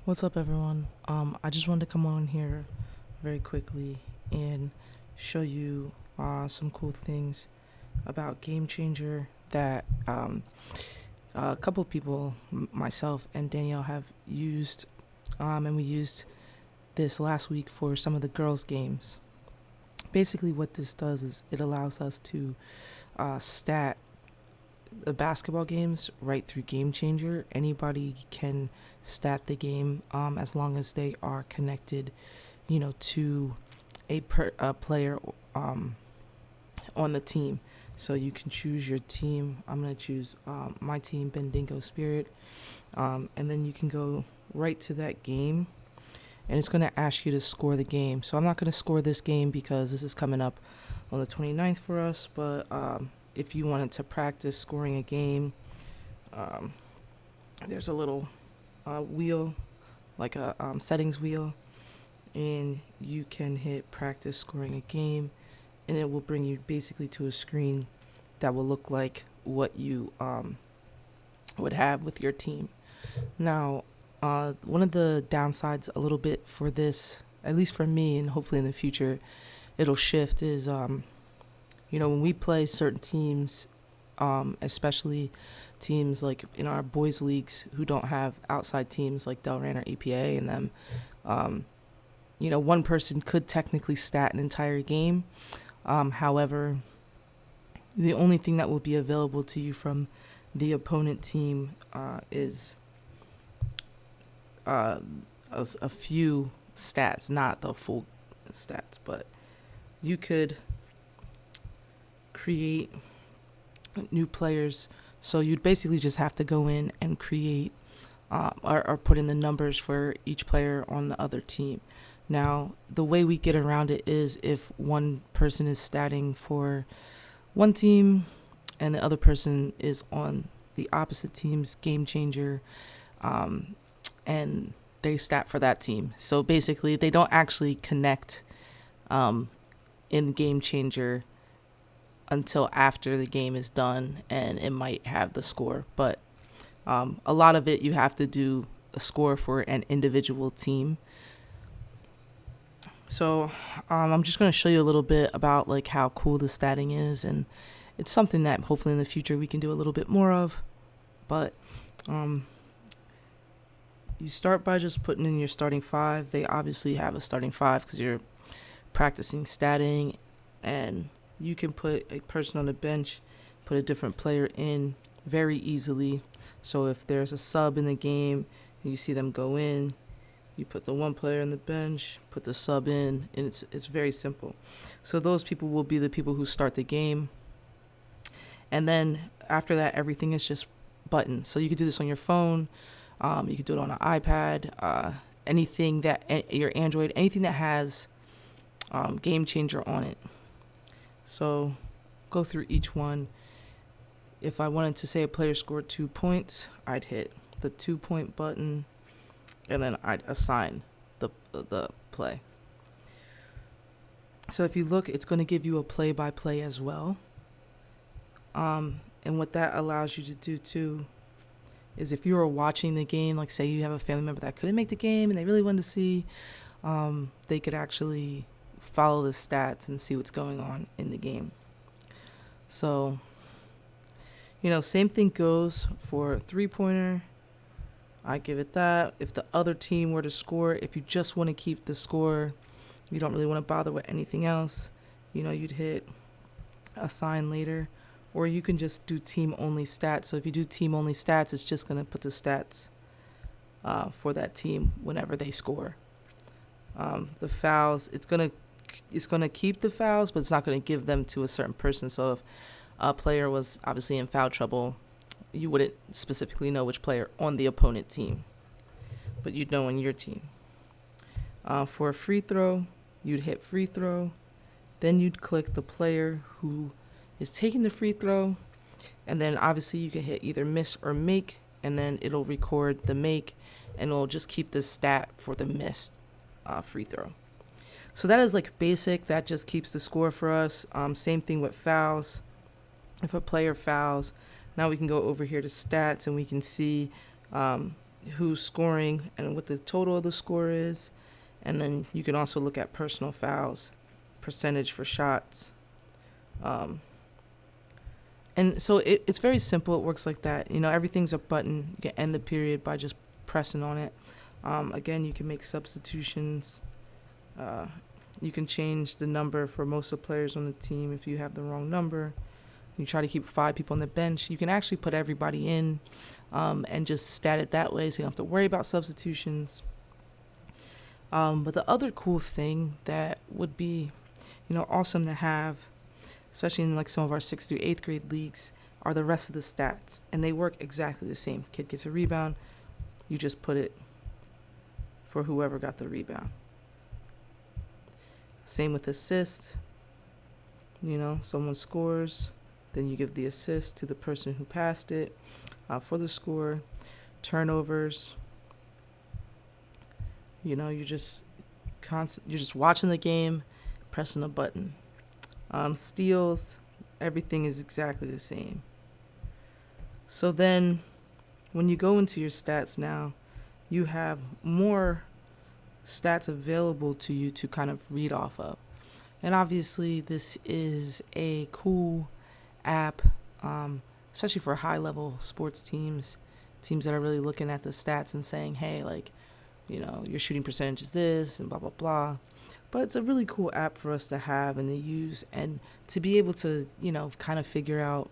What's up, everyone? I just wanted to come on here very quickly and show you some cool things about GameChanger that a couple of people, myself and Danielle, have used, and we used this last week for some of the girls' games. Basically, what this does is it allows us to stat the basketball games right through GameChanger. Anybody can stat the game as long as they are connected, to a player on the team. So you can choose your team. I'm gonna choose my team, Bendingo Spirit, and then you can go right to that game, and it's gonna ask you to score the game. So I'm not gonna score this game because this is coming up on the 29th for us, but if you wanted to practice scoring a game, um, there's a little wheel, like a settings wheel, and you can hit practice scoring a game, and it will bring you basically to a screen that will look like what you would have with your team. Now, one of the downsides a little bit for this, at least for me, and hopefully in the future it'll shift, is when we play certain teams, especially teams like in our boys leagues who don't have outside teams like Delran or APA and them, one person could technically stat an entire game. However, the only thing that will be available to you from the opponent team is a few stats, not the full stats, but you could create new players. So you'd basically just have to go in and create or put in the numbers for each player on the other team. Now, the way we get around it is if one person is statting for one team and the other person is on the opposite team's GameChanger, and they stat for that team. So basically, they don't actually connect in GameChanger until after the game is done, and it might have the score. But a lot of it, you have to do a score for an individual team. So I'm just going to show you a little bit about like how cool the statting is, and it's something that hopefully in the future we can do a little bit more of. But you start by just putting in your starting five. They obviously have a starting five because you're practicing statting, and you can put a person on the bench, put a different player in very easily. So if there's a sub in the game and you see them go in, you put the one player on the bench, put the sub in, and it's very simple. So those people will be the people who start the game. And then after that, everything is just buttons. So you could do this on your phone. You could do it on an iPad, anything that your Android, anything that has GameChanger on it. So go through each one. If I wanted to say a player scored 2 points, I'd hit the 2-point button, and then I'd assign the play. So if you look, it's going to give you a play-by-play as well. And what that allows you to do too is if you were watching the game, like say you have a family member that couldn't make the game and they really wanted to see, they could actually follow the stats and see what's going on in the game. So, same thing goes for a 3-pointer. I give it that. If the other team were to score, if you just want to keep the score, you don't really want to bother with anything else, you'd hit assign later, or you can just do team only stats. So if you do team only stats, it's just going to put the stats for that team whenever they score. The fouls, it's going to keep the fouls, but it's not going to give them to a certain person. So if a player was obviously in foul trouble, you wouldn't specifically know which player on the opponent team, but you'd know on your team. For a free throw, you'd hit free throw, then you'd click the player who is taking the free throw, and then obviously you can hit either miss or make, and then it'll record the make, and it'll just keep the stat for the missed free throw. So that is like basic. That just keeps the score for us. Same thing with fouls. If a player fouls, now we can go over here to stats, and we can see who's scoring and what the total of the score is. And then you can also look at personal fouls, percentage for shots. Um, and so it's very simple. It works like that. Everything's a button. You can end the period by just pressing on it. Again, you can make substitutions. You can change the number for most of the players on the team if you have the wrong number. You try to keep 5 people on the bench. You can actually put everybody in and just stat it that way, so you don't have to worry about substitutions. But the other cool thing that would be, awesome to have, especially in like some of our 6th through 8th grade leagues, are the rest of the stats, and they work exactly the same. Kid gets a rebound, you just put it for whoever got the rebound. Same with assist. Someone scores, then you give the assist to the person who passed it for the score. Turnovers. You're just watching the game, pressing a button. Steals, everything is exactly the same. So then, when you go into your stats now, you have more stats available to you to kind of read off of. And obviously, this is a cool app, especially for high-level sports teams that are really looking at the stats and saying, hey, like, your shooting percentage is this and blah, blah, blah. But it's a really cool app for us to have and to use and to be able to, kind of figure out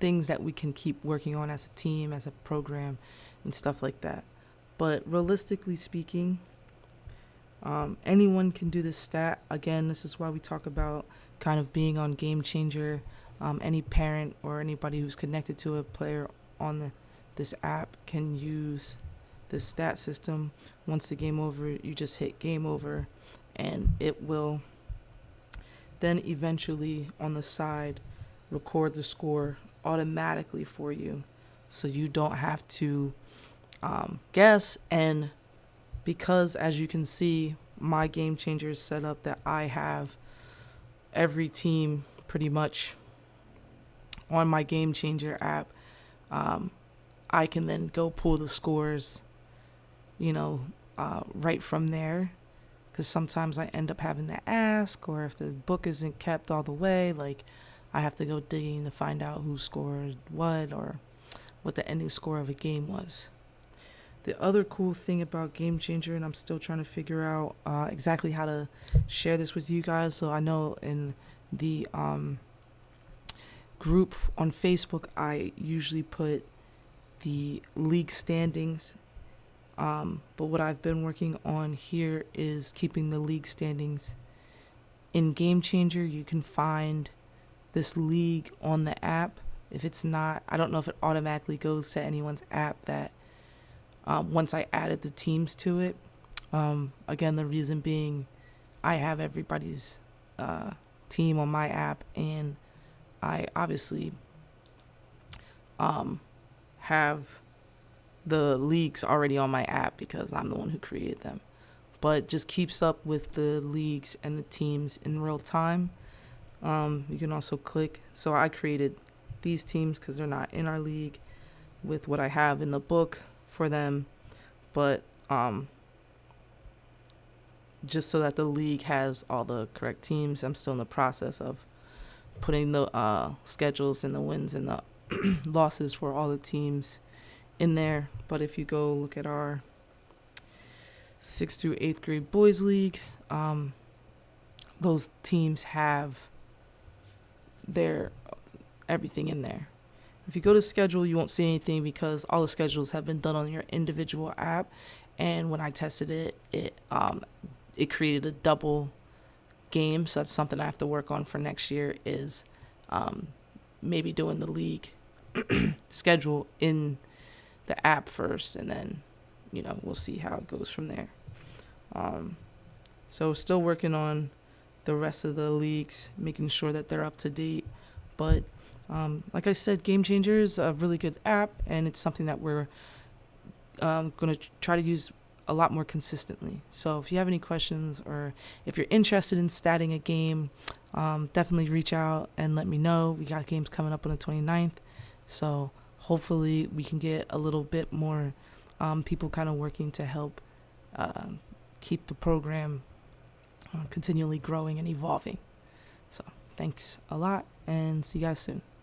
things that we can keep working on as a team, as a program, and stuff like that. But realistically speaking, anyone can do this stat. Again, this is why we talk about kind of being on GameChanger. Any parent or anybody who's connected to a player on this app can use this stat system. Once the game over, you just hit game over, and it will then eventually on the side record the score automatically for you, so you don't have to guess. And because, as you can see, my GameChanger is set up that I have every team pretty much on my GameChanger app, I can then go pull the scores right from there, because sometimes I end up having to ask, or if the book isn't kept all the way, like I have to go digging to find out who scored what or what the ending score of a game was. The other cool thing about GameChanger, and I'm still trying to figure out exactly how to share this with you guys, so I know in the group on Facebook, I usually put the league standings. But what I've been working on here is keeping the league standings. In GameChanger, you can find this league on the app. If it's not, I don't know if it automatically goes to anyone's app that once I added the teams to it. Again, the reason being I have everybody's team on my app, and I obviously have the leagues already on my app because I'm the one who created them. But just keeps up with the leagues and the teams in real time. You can also click. So I created these teams because they're not in our league with what I have in the book for them. But just so that the league has all the correct teams, I'm still in the process of putting the schedules and the wins and the losses for all the teams in there. But if you go look at our 6th through 8th grade boys league, those teams have their everything in there. If you go to schedule, you won't see anything because all the schedules have been done on your individual app. And when I tested it, it created a double game. So that's something I have to work on for next year, is maybe doing the league schedule in the app first, and then we'll see how it goes from there. So still working on the rest of the leagues, making sure that they're up to date. But like I said, GameChanger is a really good app, and it's something that we're going to try to use a lot more consistently. So if you have any questions, or if you're interested in statting a game, definitely reach out and let me know. We got games coming up on the 29th. So hopefully we can get a little bit more people kind of working to help uh, keep the program continually growing and evolving. So thanks a lot, and see you guys soon.